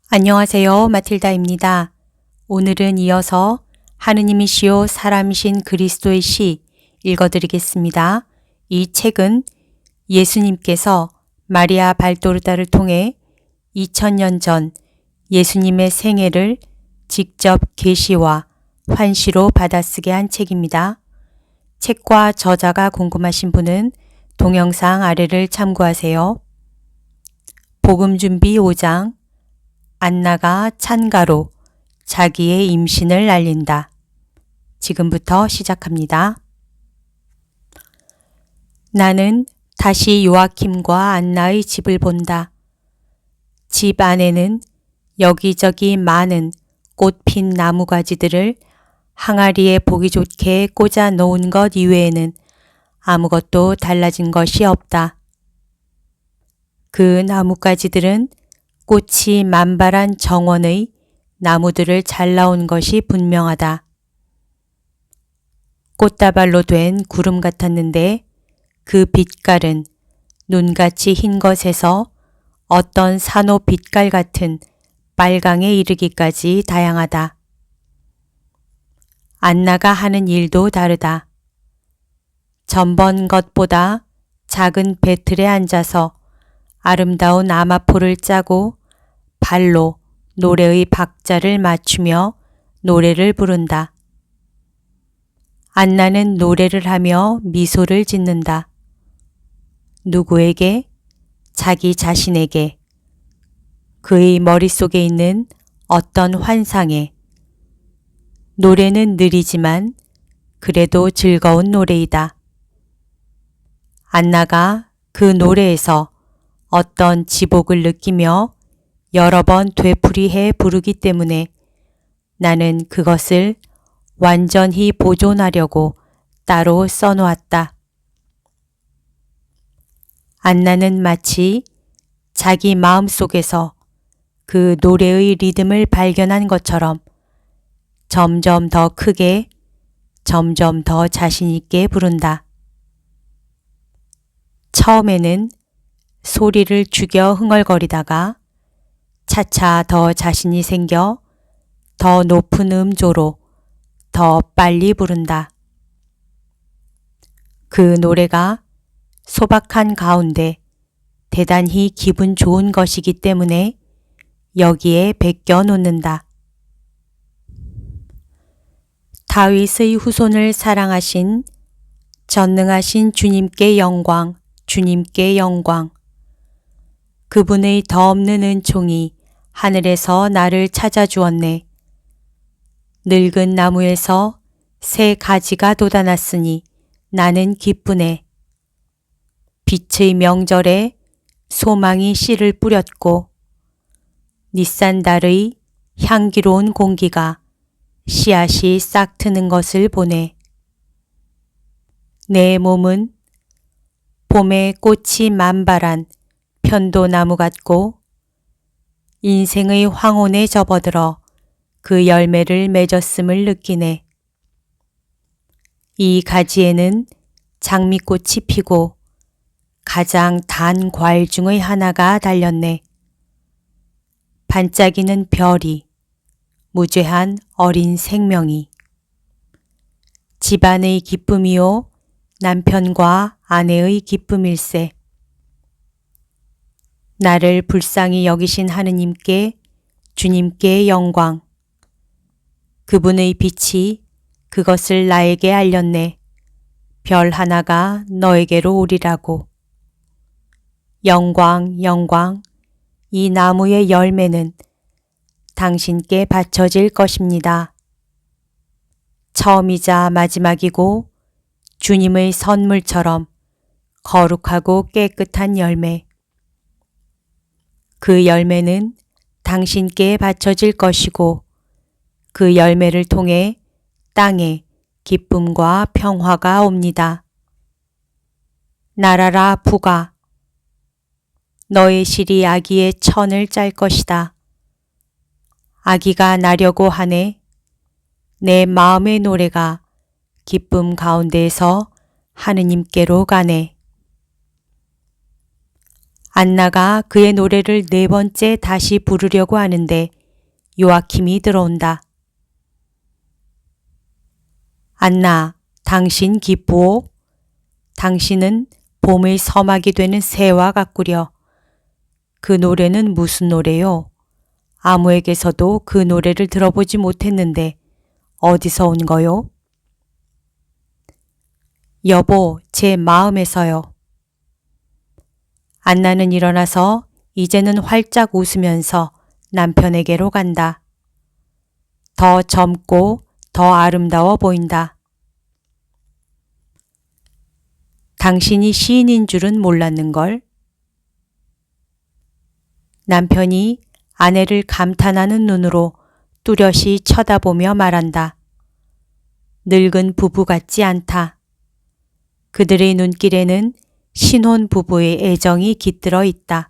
안녕하세요. 마틸다입니다. 오늘은 이어서 하느님이시요 사람이신 그리스도의 시 읽어드리겠습니다. 이 책은 예수님께서 마리아 발도르다를 통해 2000년 전 예수님의 생애를 직접 계시와 환시로 받아쓰게 한 책입니다. 책과 저자가 궁금하신 분은 동영상 아래를 참고하세요. 복음준비 5장 안나가 찬가로 자기의 임신을 알린다. 지금부터 시작합니다. 나는 다시 요아킴과 안나의 집을 본다. 집 안에는 여기저기 많은 꽃핀 나무가지들을 항아리에 보기 좋게 꽂아 놓은 것 이외에는 아무것도 달라진 것이 없다. 그 나뭇가지들은 꽃이 만발한 정원의 나무들을 잘라온 것이 분명하다. 꽃다발로 된 구름 같았는데 그 빛깔은 눈같이 흰 것에서 어떤 산호 빛깔 같은 빨강에 이르기까지 다양하다. 안나가 하는 일도 다르다. 전번 것보다 작은 배틀에 앉아서 아름다운 아마포를 짜고 발로 노래의 박자를 맞추며 노래를 부른다. 안나는 노래를 하며 미소를 짓는다. 누구에게? 자기 자신에게. 그의 머릿속에 있는 어떤 환상에. 노래는 느리지만 그래도 즐거운 노래이다. 안나가 그 노래에서 어떤 지복을 느끼며 여러 번 되풀이해 부르기 때문에 나는 그것을 완전히 보존하려고 따로 써놓았다. 안나는 마치 자기 마음속에서 그 노래의 리듬을 발견한 것처럼 점점 더 크게, 점점 더 자신 있게 부른다. 처음에는 소리를 죽여 흥얼거리다가 차차 더 자신이 생겨 더 높은 음조로 더 빨리 부른다. 그 노래가 소박한 가운데 대단히 기분 좋은 것이기 때문에 여기에 베껴 놓는다. 다윗의 후손을 사랑하신 전능하신 주님께 영광, 주님께 영광. 그분의 더없는 은총이 하늘에서 나를 찾아주었네. 늙은 나무에서 새 가지가 돋아났으니 나는 기쁘네. 빛의 명절에 소망이 씨를 뿌렸고 닛산달의 향기로운 공기가 씨앗이 싹 트는 것을 보네. 내 몸은 봄에 꽃이 만발한 편도나무 같고 인생의 황혼에 접어들어 그 열매를 맺었음을 느끼네. 이 가지에는 장미꽃이 피고 가장 단 과일 중의 하나가 달렸네. 반짝이는 별이, 무죄한 어린 생명이. 집안의 기쁨이요 남편과 아내의 기쁨일세. 나를 불쌍히 여기신 하느님께 주님께 영광. 그분의 빛이 그것을 나에게 알렸네. 별 하나가 너에게로 오리라고. 영광, 영광. 이 나무의 열매는 당신께 바쳐질 것입니다. 처음이자 마지막이고 주님의 선물처럼 거룩하고 깨끗한 열매. 그 열매는 당신께 바쳐질 것이고 그 열매를 통해 땅에 기쁨과 평화가 옵니다. 날아라 북아. 너의 실이 아기의 천을 짤 것이다. 아기가 나려고 하네. 내 마음의 노래가 기쁨 가운데에서 하느님께로 가네. 안나가 그의 노래를 4번째 다시 부르려고 하는데 요아킴이 들어온다. 안나, 당신 기쁘오? 당신은 봄의 서막이 되는 새와 같구려. 그 노래는 무슨 노래요? 아무에게서도 그 노래를 들어보지 못했는데 어디서 온 거요? 여보, 제 마음에서요. 안나는 일어나서 이제는 활짝 웃으면서 남편에게로 간다. 더 젊고 더 아름다워 보인다. 당신이 시인인 줄은 몰랐는걸. 남편이 아내를 감탄하는 눈으로 뚜렷이 쳐다보며 말한다. 늙은 부부 같지 않다. 그들의 눈길에는 신혼 부부의 애정이 깃들어 있다.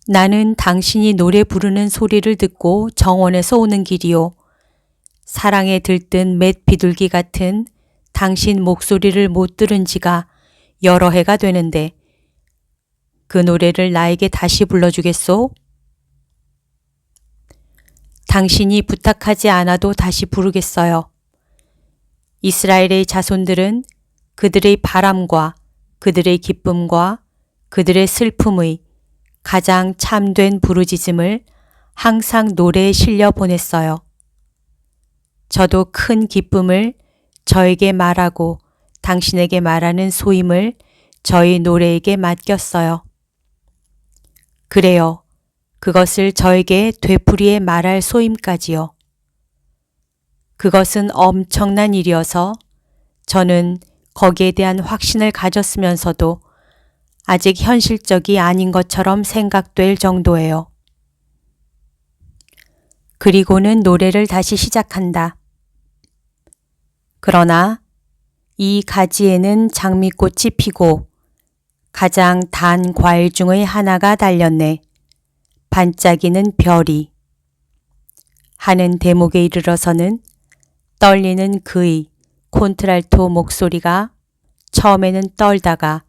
나는 당신이 노래 부르는 소리를 듣고 정원에서 오는 길이요. 사랑에 들뜬 맷 비둘기 같은 당신 목소리를 못 들은 지가 여러 해가 되는데 그 노래를 나에게 다시 불러주겠소? 당신이 부탁하지 않아도 다시 부르겠어요. 이스라엘의 자손들은 그들의 바람과 그들의 기쁨과 그들의 슬픔의 가장 참된 부르짖음을 항상 노래에 실려 보냈어요. 저도 큰 기쁨을 저에게 말하고 당신에게 말하는 소임을 저희 노래에게 맡겼어요. 그래요. 그것을 저에게 되풀이해 말할 소임까지요. 그것은 엄청난 일이어서 저는 거기에 대한 확신을 가졌으면서도 아직 현실적이 아닌 것처럼 생각될 정도예요. 그리고는 노래를 다시 시작한다. 그러나 이 가지에는 장미꽃이 피고 가장 단 과일 중의 하나가 달렸네. 반짝이는 별이. 하는 대목에 이르러서는 떨리는 그의 콘트랄토 목소리가 처음에는 떨다가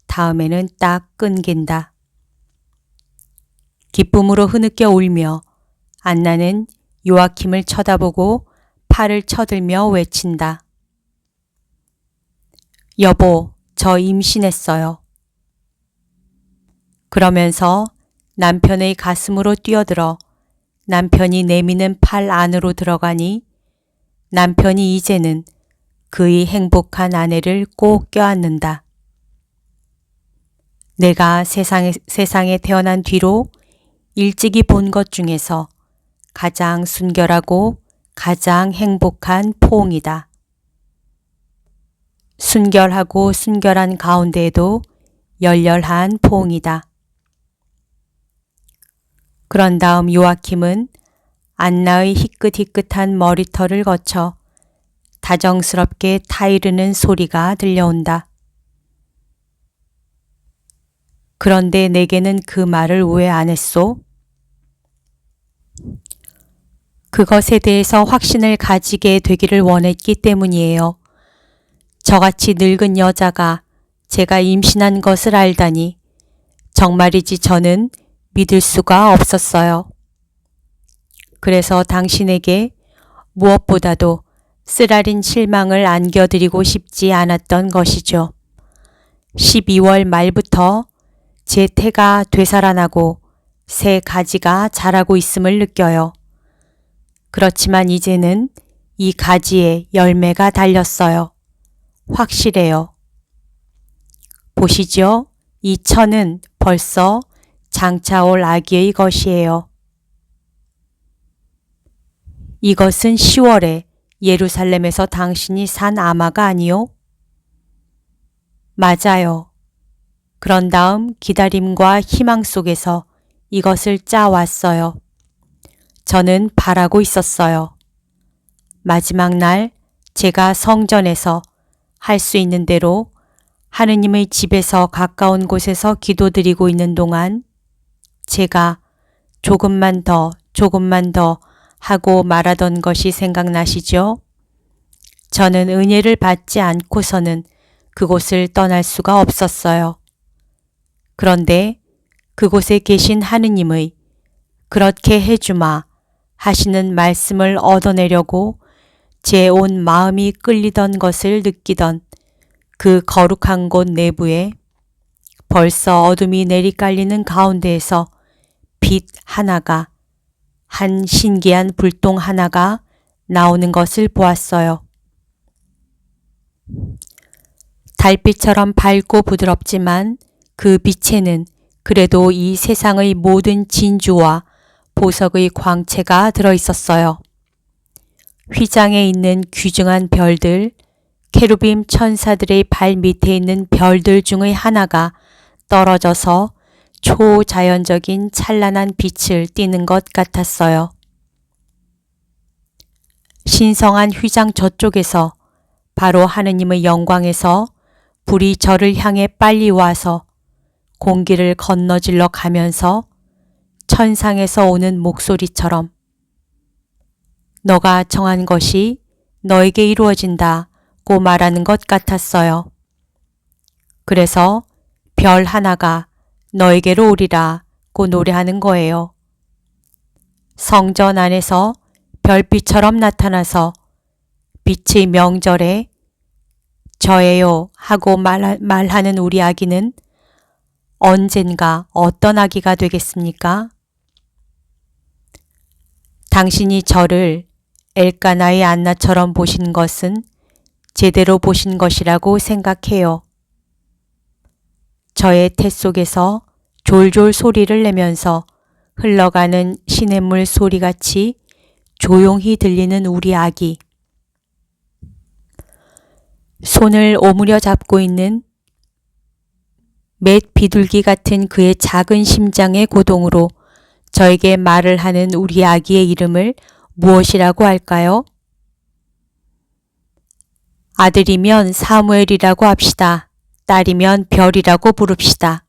다음에는 딱 끊긴다. 기쁨으로 흐느껴 울며 안나는 요아킴을 쳐다보고 팔을 쳐들며 외친다. 여보, 저 임신했어요. 그러면서 남편의 가슴으로 뛰어들어 남편이 내미는 팔 안으로 들어가니 남편이 이제는 그의 행복한 아내를 꼭 껴안는다. 내가 세상에 태어난 뒤로 일찍이 본 것 중에서 가장 순결하고 가장 행복한 포옹이다. 순결하고 순결한 가운데에도 열렬한 포옹이다. 그런 다음 요아킴은 안나의 희끗희끗한 머리털을 거쳐 다정스럽게 타이르는 소리가 들려온다. 그런데 내게는 그 말을 왜 안 했소? 그것에 대해서 확신을 가지게 되기를 원했기 때문이에요. 저같이 늙은 여자가 제가 임신한 것을 알다니 정말이지 저는 믿을 수가 없었어요. 그래서 당신에게 무엇보다도 쓰라린 실망을 안겨드리고 싶지 않았던 것이죠. 12월 말부터 제 태가 되살아나고 새 가지가 자라고 있음을 느껴요. 그렇지만 이제는 이 가지에 열매가 달렸어요. 확실해요. 보시죠. 이 천은 벌써 장차올 아기의 것이에요. 이것은 10월에 예루살렘에서 당신이 산 아마가 아니요? 맞아요. 그런 다음 기다림과 희망 속에서 이것을 짜왔어요. 저는 바라고 있었어요. 마지막 날 제가 성전에서 할 수 있는 대로 하느님의 집에서 가까운 곳에서 기도드리고 있는 동안 제가 조금만 더 하고 말하던 것이 생각나시죠? 저는 은혜를 받지 않고서는 그곳을 떠날 수가 없었어요. 그런데 그곳에 계신 하느님의 그렇게 해주마 하시는 말씀을 얻어내려고 제 온 마음이 끌리던 것을 느끼던 그 거룩한 곳 내부에 벌써 어둠이 내리깔리는 가운데에서 빛 하나가, 한 신기한 불똥 하나가 나오는 것을 보았어요. 달빛처럼 밝고 부드럽지만 그 빛에는 그래도 이 세상의 모든 진주와 보석의 광채가 들어있었어요. 휘장에 있는 귀중한 별들, 케루빔 천사들의 발 밑에 있는 별들 중의 하나가 떨어져서 초자연적인 찬란한 빛을 띠는 것 같았어요. 신성한 휘장 저쪽에서 바로 하느님의 영광에서 불이 저를 향해 빨리 와서 공기를 건너질러 가면서 천상에서 오는 목소리처럼 너가 정한 것이 너에게 이루어진다고 말하는 것 같았어요. 그래서 별 하나가 너에게로 오리라고 노래하는 거예요. 성전 안에서 별빛처럼 나타나서 빛의 명절에 저예요 하고 말하는 우리 아기는 언젠가 어떤 아기가 되겠습니까? 당신이 저를 엘까나의 안나처럼 보신 것은 제대로 보신 것이라고 생각해요. 저의 태 속에서 졸졸 소리를 내면서 흘러가는 시냇물 소리같이 조용히 들리는 우리 아기. 손을 오므려 잡고 있는 맷 비둘기 같은 그의 작은 심장의 고동으로 저에게 말을 하는 우리 아기의 이름을 무엇이라고 할까요? 아들이면 사무엘이라고 합시다. 딸이면 별이라고 부릅시다.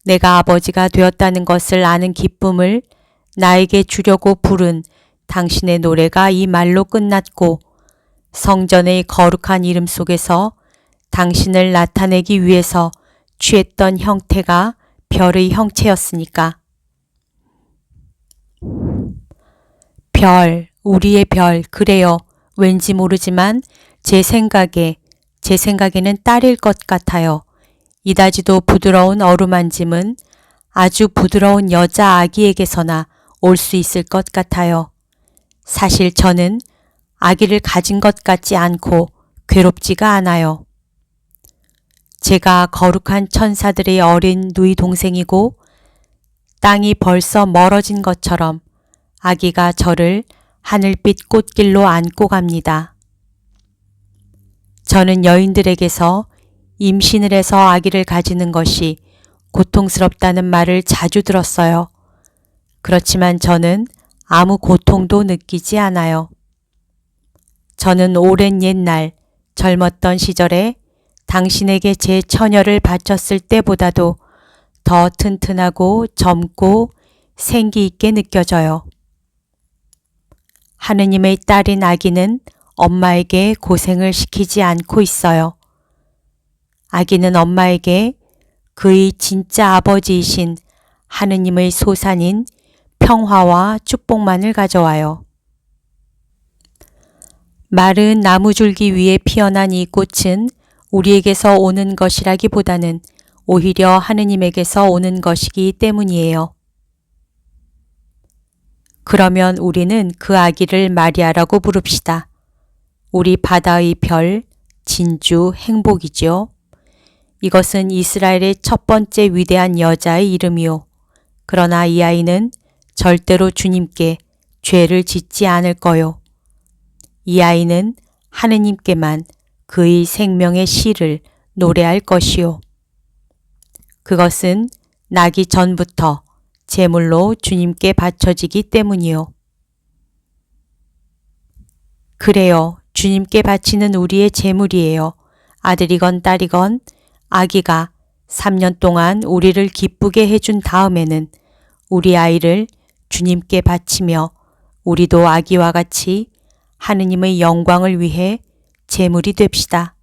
내가 아버지가 되었다는 것을 아는 기쁨을 나에게 주려고 부른 당신의 노래가 이 말로 끝났고 성전의 거룩한 이름 속에서 당신을 나타내기 위해서 취했던 형태가 별의 형체였으니까. 별, 우리의 별, 그래요. 왠지 모르지만 제 생각에는 딸일 것 같아요. 이다지도 부드러운 어루만짐은 아주 부드러운 여자 아기에게서나 올 수 있을 것 같아요. 사실 저는 아기를 가진 것 같지 않고 괴롭지가 않아요. 제가 거룩한 천사들의 어린 누이 동생이고 땅이 벌써 멀어진 것처럼 아기가 저를 하늘빛 꽃길로 안고 갑니다. 저는 여인들에게서 임신을 해서 아기를 가지는 것이 고통스럽다는 말을 자주 들었어요. 그렇지만 저는 아무 고통도 느끼지 않아요. 저는 오랜 옛날 젊었던 시절에 당신에게 제 처녀를 바쳤을 때보다도 더 튼튼하고 젊고 생기 있게 느껴져요. 하느님의 딸인 아기는 엄마에게 고생을 시키지 않고 있어요. 아기는 엄마에게 그의 진짜 아버지이신 하느님의 소산인 평화와 축복만을 가져와요. 마른 나무줄기 위에 피어난 이 꽃은 우리에게서 오는 것이라기보다는 오히려 하느님에게서 오는 것이기 때문이에요. 그러면 우리는 그 아기를 마리아라고 부릅시다. 우리 바다의 별, 진주, 행복이죠. 이것은 이스라엘의 첫 번째 위대한 여자의 이름이요. 그러나 이 아이는 절대로 주님께 죄를 짓지 않을 거요. 이 아이는 하느님께만 그의 생명의 시를 노래할 것이요. 그것은 나기 전부터 제물로 주님께 바쳐지기 때문이요. 그래요. 주님께 바치는 우리의 제물이에요. 아들이건 딸이건 아기가 3년 동안 우리를 기쁘게 해준 다음에는 우리 아이를 주님께 바치며 우리도 아기와 같이 하느님의 영광을 위해 제물이 됩시다.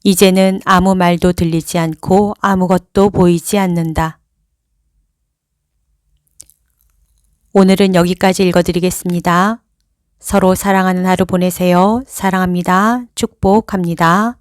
이제는 아무 말도 들리지 않고 아무것도 보이지 않는다. 오늘은 여기까지 읽어드리겠습니다. 서로 사랑하는 하루 보내세요. 사랑합니다. 축복합니다.